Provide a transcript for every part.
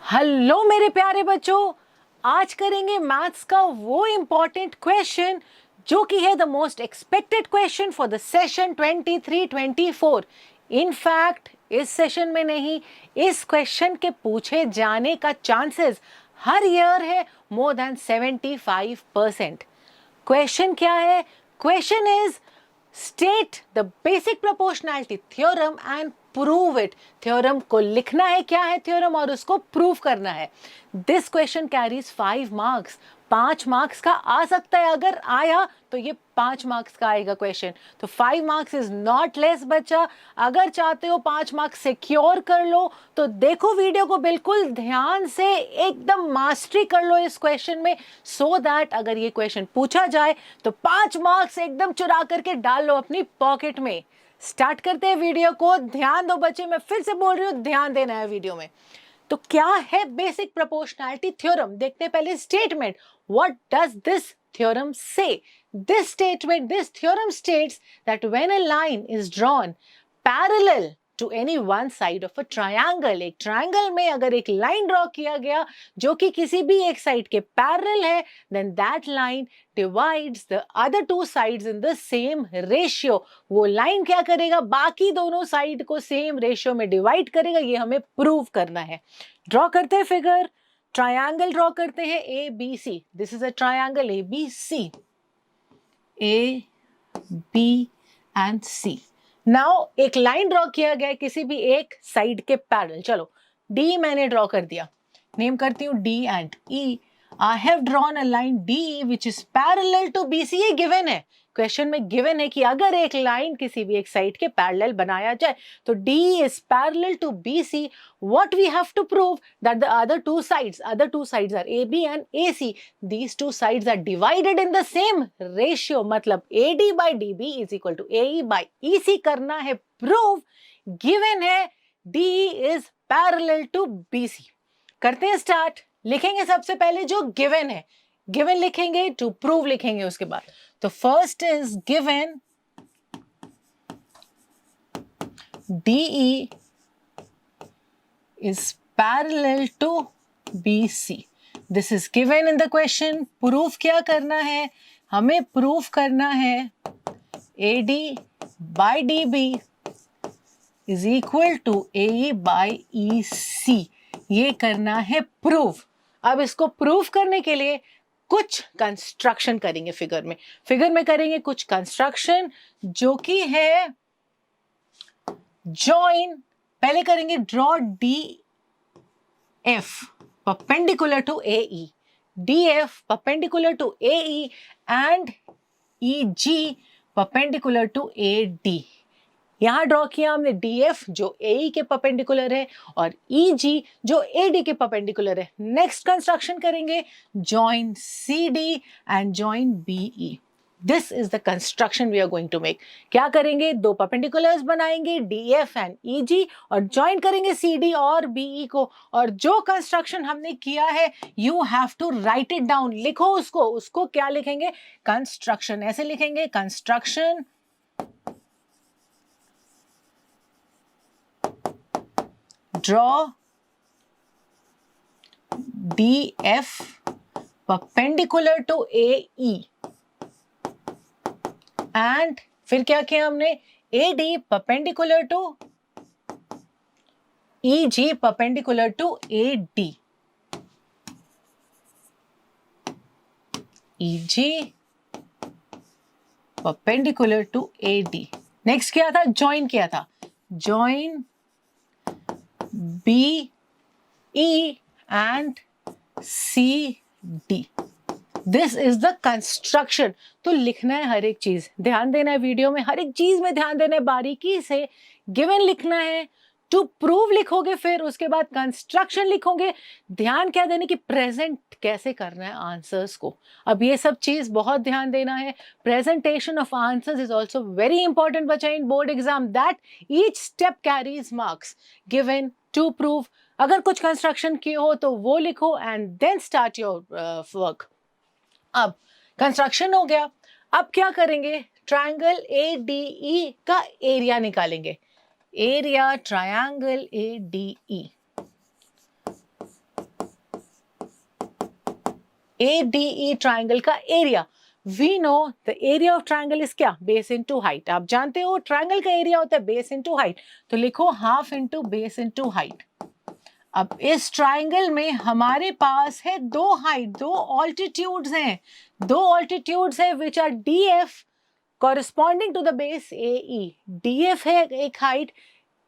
Hello मेरे प्यारे बच्चों, आज करेंगे मैथ्स का वो इम्पॉर्टेंट क्वेश्चन जो कि है the most expected question for the session 23-24। In fact इस सेशन में नहीं, इस क्वेश्चन के पूछे जाने का चांसेस हर ईयर है मोर देन 75%। क्वेश्चन क्या है? Question is state the basic proportionality theorem and prove it. Theorem को लिखना है, क्या है थ्योरम, और उसको प्रूव करना है। This question carries 5 marks. 5 marks का आ सकता है, अगर आया तो ये 5 मार्क्स का आएगा क्वेश्चन। तो 5 मार्क्स इज नॉट लेस बच्चा। अगर चाहते हो 5 मार्क्स सिक्योर कर लो तो देखो वीडियो को बिल्कुल ध्यान से, एकदम मास्टरी कर लो इस क्वेश्चन में, सो दैट अगर ये क्वेश्चन पूछा जाए तो 5 मार्क्स एकदम चुरा करके डाल लो अपनी पॉकेट में। स्टार्ट करते हैं वीडियो को। ध्यान दो बच्चे, मैं फिर से बोल रही हूं, ध्यान देना है वीडियो में। तो क्या है बेसिक प्रोपोर्शनैलिटी थ्योरम? देखते हैं पहले statement. What does this theorem say? This statement, this theorem states that when a line is drawn parallel to any one side of a triangle, एक ट्रायंगल में अगर एक लाइन ड्रॉ किया गया जो कि किसी भी एक साइड के पैरेलल है, then that line divides the other two sides in the same ratio. वो लाइन क्या करेगा? बाकी दोनों साइड को सेम रेशियो में डिवाइड करेगा। ये हमें प्रूव करना है। ड्रॉ करते हैं फिगर। ट्रायंगल ड्रॉ करते हैं A B C. This is a triangle A B C, A B and C. Now एक लाइन ड्रॉ किया गया है किसी भी एक साइड के पैरेलल। चलो डी मैंने ड्रॉ कर दिया, नेम करती हूँ D and E. I have drawn a line D which is parallel to B C. ये गिवन है, क्वेश्चन में गिवन है कि अगर एक लाइन किसी भी एक साइड के पैरेलल बनाया जाए तो D is parallel to BC. What we have to prove that the other two sides are AB and AC. These two sides are divided in the same ratio. मतलब AD by DB is equal to AE by EC करना है prove. Given है DE is parallel to BC. करते हैं start. लिखेंगे सबसे पहले जो गिवन है, गिवन लिखेंगे, टू प्रूव लिखेंगे उसके बाद। तो first is given DE is parallel to BC. This is given in the question. Proof क्या करना है? हमें प्रूफ करना है AD by DB is equal to AE by EC. ये करना है प्रूफ। अब इसको प्रूफ करने के लिए कुछ कंस्ट्रक्शन करेंगे फिगर में। फिगर में करेंगे कुछ कंस्ट्रक्शन जो कि है जॉइन। पहले करेंगे draw DF perpendicular to AE, DF perpendicular to AE and EG perpendicular to AD। यहां ड्रॉ किया हमने DF जो AE के परपेंडिकुलर है और EG जो AD के परपेंडिकुलर है। नेक्स्ट कंस्ट्रक्शन करेंगे join CD and join BE। This is the construction we are going to make. क्या करेंगे? दो परपेंडिकुलर्स बनाएंगे DF एंड EG और ज्वाइन करेंगे CD और BE को। और जो कंस्ट्रक्शन हमने किया है you have to write it down. लिखो उसको। उसको क्या लिखेंगे? कंस्ट्रक्शन। ऐसे लिखेंगे construction draw DF perpendicular to AE and फिर क्या किया हमने? AD perpendicular to EG perpendicular to AD, EG perpendicular to AD। Next क्या था? ज्वाइन किया था, join BE and CD। This is the construction. तो लिखना है हर एक चीज, ध्यान देना है वीडियो में, हर एक चीज में ध्यान देना है बारीकी से। गिवन लिखना है, टू प्रूव लिखोगे, फिर उसके बाद कंस्ट्रक्शन लिखोगे। ध्यान क्या देने की प्रेजेंट कैसे करना है आंसर्स को। अब ये सब चीज बहुत ध्यान देना है। Presentation of answers is also very important बच्चा in board exam, that each step carries marks. Given, to prove, अगर कुछ कंस्ट्रक्शन किए हो तो वो लिखो and then start your work. अब कंस्ट्रक्शन हो गया, अब क्या करेंगे? ट्रायंगल ADE का एरिया निकालेंगे। Area triangle ADE। ADE triangle का area, we know the area of triangle is क्या, बेस इनटू हाइट। आप जानते हो ट्राइंगल का एरिया होता है बेस इनटू हाइट, तो लिखो half into base into height. अब इस ट्राइंगल में हमारे पास है दो हाइट, दो ऑल्टीट्यूड्स हैं, दो ऑल्टीट्यूड्स है which are DF corresponding to the base AE। DF है एक हाइट,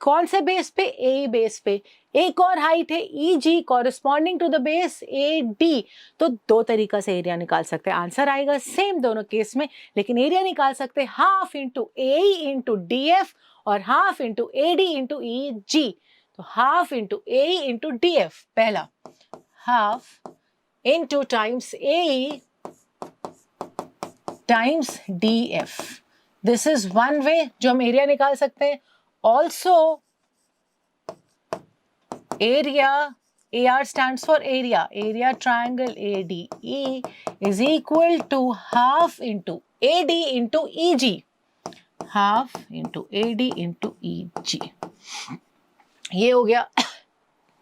कौन से बेस पे, ए बेस पे। एक और हाइट है EG corresponding to the base AD। तो दो तरीका से एरिया निकाल सकते हैं, आंसर आएगा सेम दोनों केस में, लेकिन एरिया निकाल सकते हैं half into AE into DF और half into AD into EG। तो half into AE into DF, पहला half into times AE times DF। This is one way जो हम एरिया निकाल सकते हैं। Also area, AR stands for area, area triangle ADE is equal to half into AD into EG, half into AD into EG। ये हो गया।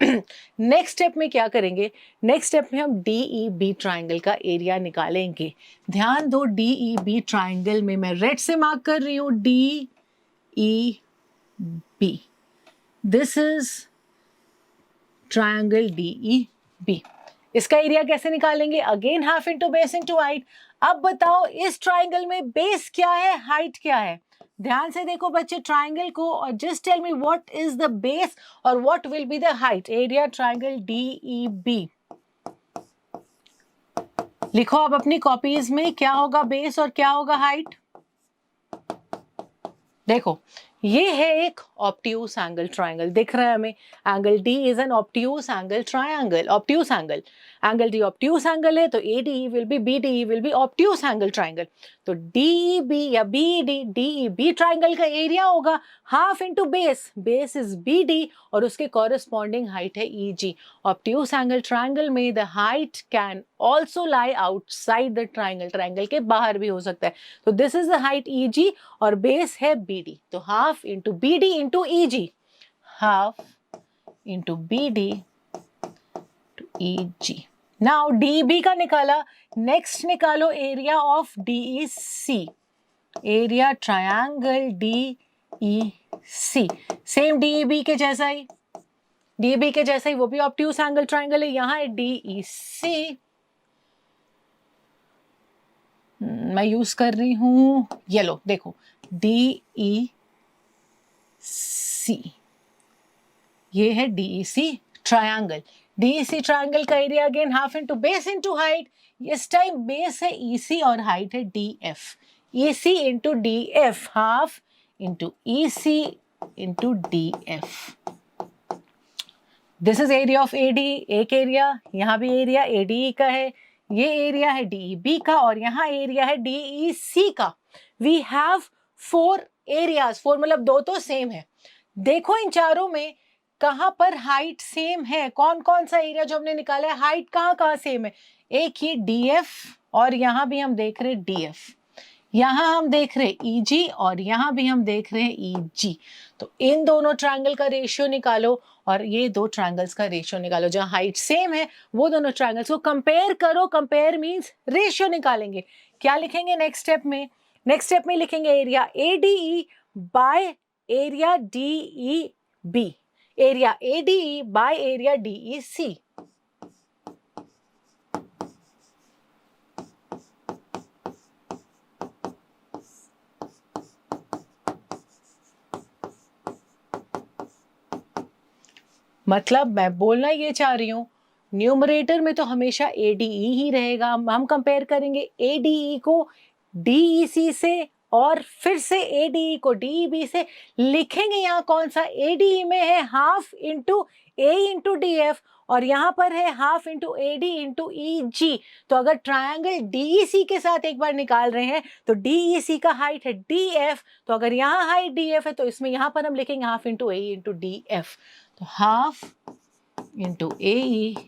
Next step में क्या करेंगे, नेक्स्ट स्टेप में हम DEB ट्राइंगल का एरिया निकालेंगे। ध्यान दो, DEB ट्राइंगल में मैं रेड से मार्क कर रही हूं, DEB, this is triangle DEB। इसका एरिया कैसे निकालेंगे, again half into base into height. अब बताओ इस ट्रायंगल में बेस क्या है, हाइट क्या है। ध्यान से देखो बच्चे ट्रायंगल को और just tell me what is the base और what will be the height. Area triangle DEB लिखो अब अपनी कॉपीज में, क्या होगा बेस और क्या होगा हाइट। देखो ये है एक ऑब्ट्यूस एंगल ट्राइंगल, दिख रहा है हमें, angle D is an obtuse angle triangle, obtuse angle, angle D obtuse angle है, तो ADE will be, BDE will be obtuse angle triangle. तो DEB या DEB ट्राइंगल का एरिया होगा half into base, base is BD और उसके corresponding height है EG। Obtuse angle triangle में the height can also lie outside the triangle, triangle के बाहर भी हो सकता है। तो this is the height EG और बेस है BD, तो half into BD into EG, half into BD to EG। Now DEB का निकाला, नेक्स्ट निकालो area of DEC, area triangle DEC, same DEB के जैसा ही, DEB के जैसा ही, वो भी ऑब्ट्यूस एंगल ट्रायंगल है। यहां है DEC, मैं यूज कर रही हूं येलो, देखो DEC, ये है DEC ट्रायंगल। DEC ट्रायंगल का area again half into base into height, इस टाइम बेस है EC और हाइट है DF, EC into DF, half into EC into DF। This is area of AD, एक area, यहां भी एरिया ADE का है, ये एरिया है DEB का और यहां एरिया है DEC का। वी हैव 4 एरियाज, 4 मतलब दो तो सेम है। देखो इन चारों में कहां पर हाइट सेम है, कौन कौन सा एरिया जो हमने निकाला है हाइट कहां कहां सेम है। एक ही DF और यहां भी हम देख रहे DF, यहां हम देख रहे EG और यहां भी हम देख रहे हैं EG। तो इन दोनों ट्रायंगल का रेशियो निकालो और ये दो ट्रायंगल्स का रेशियो निकालो, जहां हाइट सेम है वो दोनों ट्रायंगल्स को कंपेयर करो, कंपेयर मींस रेशियो निकालेंगे। क्या लिखेंगे नेक्स्ट स्टेप में, नेक्स्ट स्टेप में लिखेंगे area ADE by area DEB, area ADE by area DEC। मतलब मैं बोलना ये चाह रही हूं, न्यूमरेटर में तो हमेशा ADE ही रहेगा, हम कंपेयर करेंगे ADE को DEC से और फिर से ADE को DEB से। लिखेंगे यहाँ कौन सा, ADE में है half into A into DF और यहाँ पर है half into AD into EG। तो अगर ट्रायंगल DEC के साथ एक बार निकाल रहे हैं तो DEC का हाइट है DF, तो अगर यहाँ हाइट DF है तो इसमें यहाँ पर हम लिखेंगे half into AE into DF। तो half into AE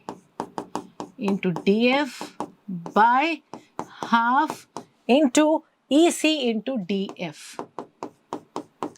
into DF by half into EC into DF।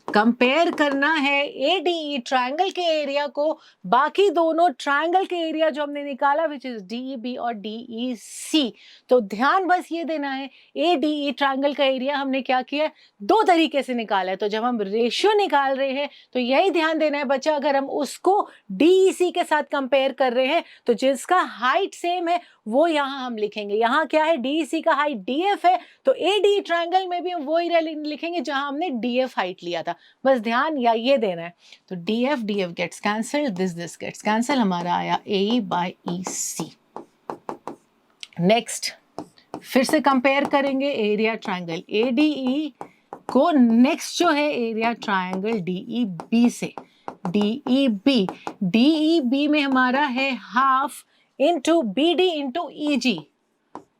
Compare करना है ADE ट्रायंगल के एरिया को बाकी दोनों ट्रायंगल के एरिया जो हमने निकाला विच इज DEB और DEC। तो ध्यान बस ये देना है ADE ट्रायंगल का एरिया हमने क्या किया, दो तरीके से निकाला है। तो जब हम रेशियो निकाल रहे हैं तो यही ध्यान देना है बच्चा, अगर हम उसको DEC के साथ कंपेयर कर रहे हैं तो जिसका हाइट सेम है वो यहाँ हम लिखेंगे। यहाँ क्या है, DEC का हाइट DF है, तो ADE ट्रायंगल में भी हम वही लिखेंगे जहां हमने DF हाइट लिया था। बस ध्यान या ये देना है। तो DF DF gets cancel, this gets cancel, हमारा आया AE by EC। नेक्स्ट फिर से कंपेयर करेंगे एरिया ट्रायंगल ADE को नेक्स्ट जो है एरिया ट्रायंगल DEB से। DEB में हमारा है half into BD into EG,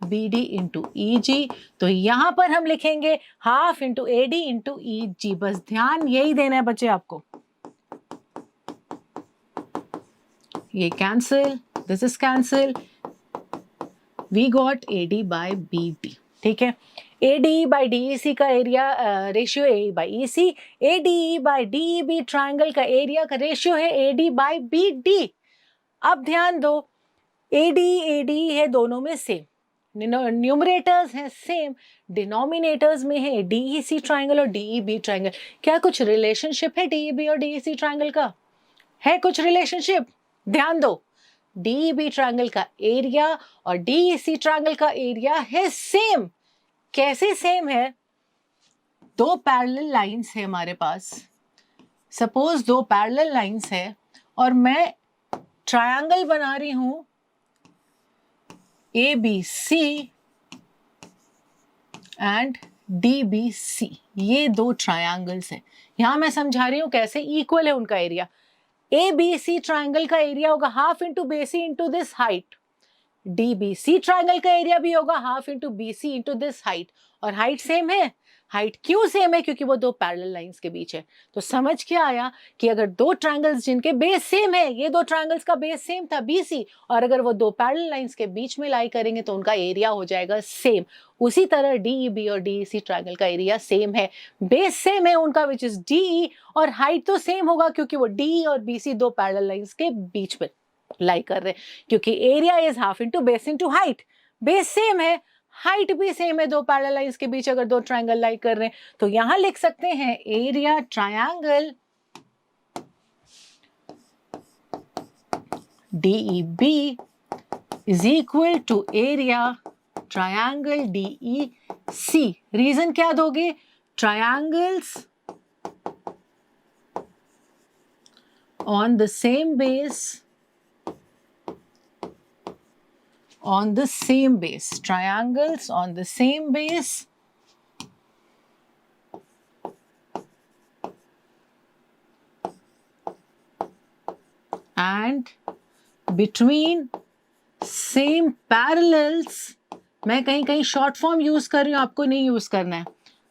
BD into EG। तो यहां पर हम लिखेंगे half into AD into EG। बस ध्यान यही देना है बच्चे आपको। ये cancel, this is cancel, we got AD by BD। ठीक है, ADE बाय DEC का area ratio AE by EC, ADE by DEB triangle का एरिया का रेशियो है AD बाय BD। अब ध्यान दो, ADE है दोनों में सेम, न्यूमरेटर्स हैं सेम, डिनोमिनेटर्स में है DEC ट्रायंगल और DEB ट्रायंगल। क्या कुछ रिलेशनशिप है DEB और DEC ट्रायंगल का? है कुछ रिलेशनशिप? ध्यान दो, DEB ट्रायंगल का एरिया और DEC ट्रायंगल का एरिया है सेम। कैसे सेम है? दो पैरेलल लाइंस है हमारे पास। सपोज दो पैरेलल लाइंस है और मैं ट्रायंगल बना रही हूं ABC एंड DBC। ये दो ट्रायंगल्स हैं। यहां मैं समझा रही हूं कैसे इक्वल है उनका एरिया। ABC ट्रायंगल का एरिया होगा half into BC into this height, DBC triangle का एरिया भी होगा half into BC into this height. और हाइट सेम है। हाइट क्यों सेम है? क्योंकि वो दो पैरेलल लाइंस के बीच है। तो समझ क्या आया कि अगर दो ट्रायंगल्स जिनके बेस सेम है, ये दो ट्रायंगल्स का बेस सेम था BC, और अगर वो दो पैरेलल लाइंस के बीच में लाई करेंगे तो उनका एरिया हो जाएगा सेम। उसी तरह DEB और DEC ट्रायंगल का एरिया सेम है, बेस सेम है उनका विच इज DE, और हाइट तो सेम होगा क्योंकि वो DE और BC दो पैरेलल लाइंस के बीच में लाई कर रहे हैं। क्योंकि area is half into base into height, base same है, हाइट भी सेम है दो पैरेलल लाइंस के बीच अगर दो ट्रायंगल लाई कर रहे हैं। तो यहां लिख सकते हैं area triangle DEB is equal to area triangle DEC। Reason क्या दोगे? Triangles on the same base, on the same base, triangles on the same base and between same parallels, मैं कहीं कहीं शॉर्ट फॉर्म यूज कर रही हूं, आपको नहीं यूज करना है,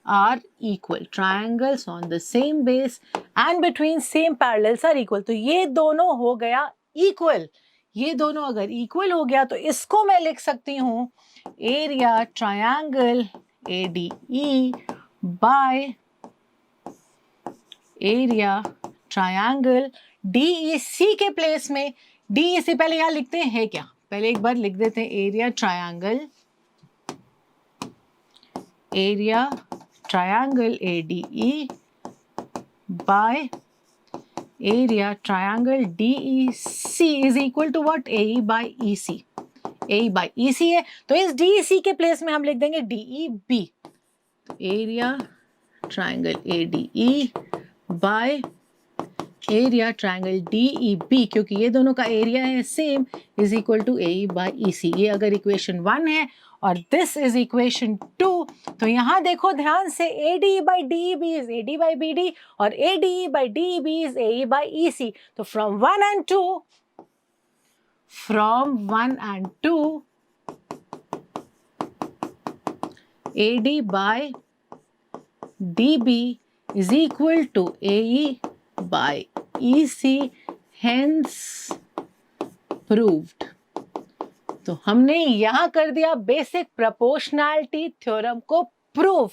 are equal, triangles on the same base and between same parallels are equal। तो ये दोनों हो गया इक्वल। ये दोनों अगर इक्वल हो गया तो इसको मैं लिख सकती हूं area triangle ADE by area triangle DEC के प्लेस में DEC पहले यहां लिखते हैं क्या, पहले एक बार लिख देते हैं area triangle ADE by area triangle DEC is equal to what? AE by EC। AE by EC है तो इस DEC के प्लेस में हम लिख देंगे DEB। Area triangle ADE by area triangle DEB, क्योंकि ये दोनों का एरिया है same, is equal to AE by EC। ये अगर इक्वेशन 1 है और दिस इज इक्वेशन 2। तो यहां देखो ध्यान से, ADE by DEB is AD by BD और ADE by DEB is AE by EC। तो from 1 and 2 AD by DB is equal to AE by EC, hence proved। तो हमने यहां कर दिया बेसिक प्रोपोर्शनैलिटी थ्योरम को प्रूव।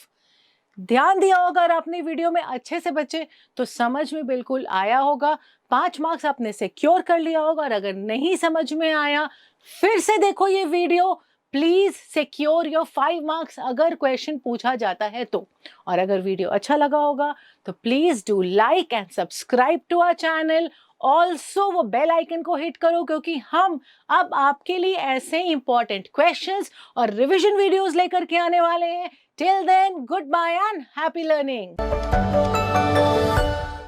ध्यान दिया होगा और आपने वीडियो में अच्छे से बच्चे तो समझ में बिल्कुल आया होगा। 5 मार्क्स आपने सिक्योर कर लिया होगा और अगर नहीं समझ में आया फिर से देखो ये video. Please secure your 5 marks अगर क्वेश्चन पूछा जाता है तो। और अगर वीडियो अच्छा लगा होगा तो please do like and subscribe to our channel. Also वो बेल आइकन को हिट करो क्योंकि हम अब आपके लिए ऐसे इंपॉर्टेंट क्वेश्चंस और रिवीजन वीडियोस लेकर के आने वाले हैं। Till then, goodbye and happy learning.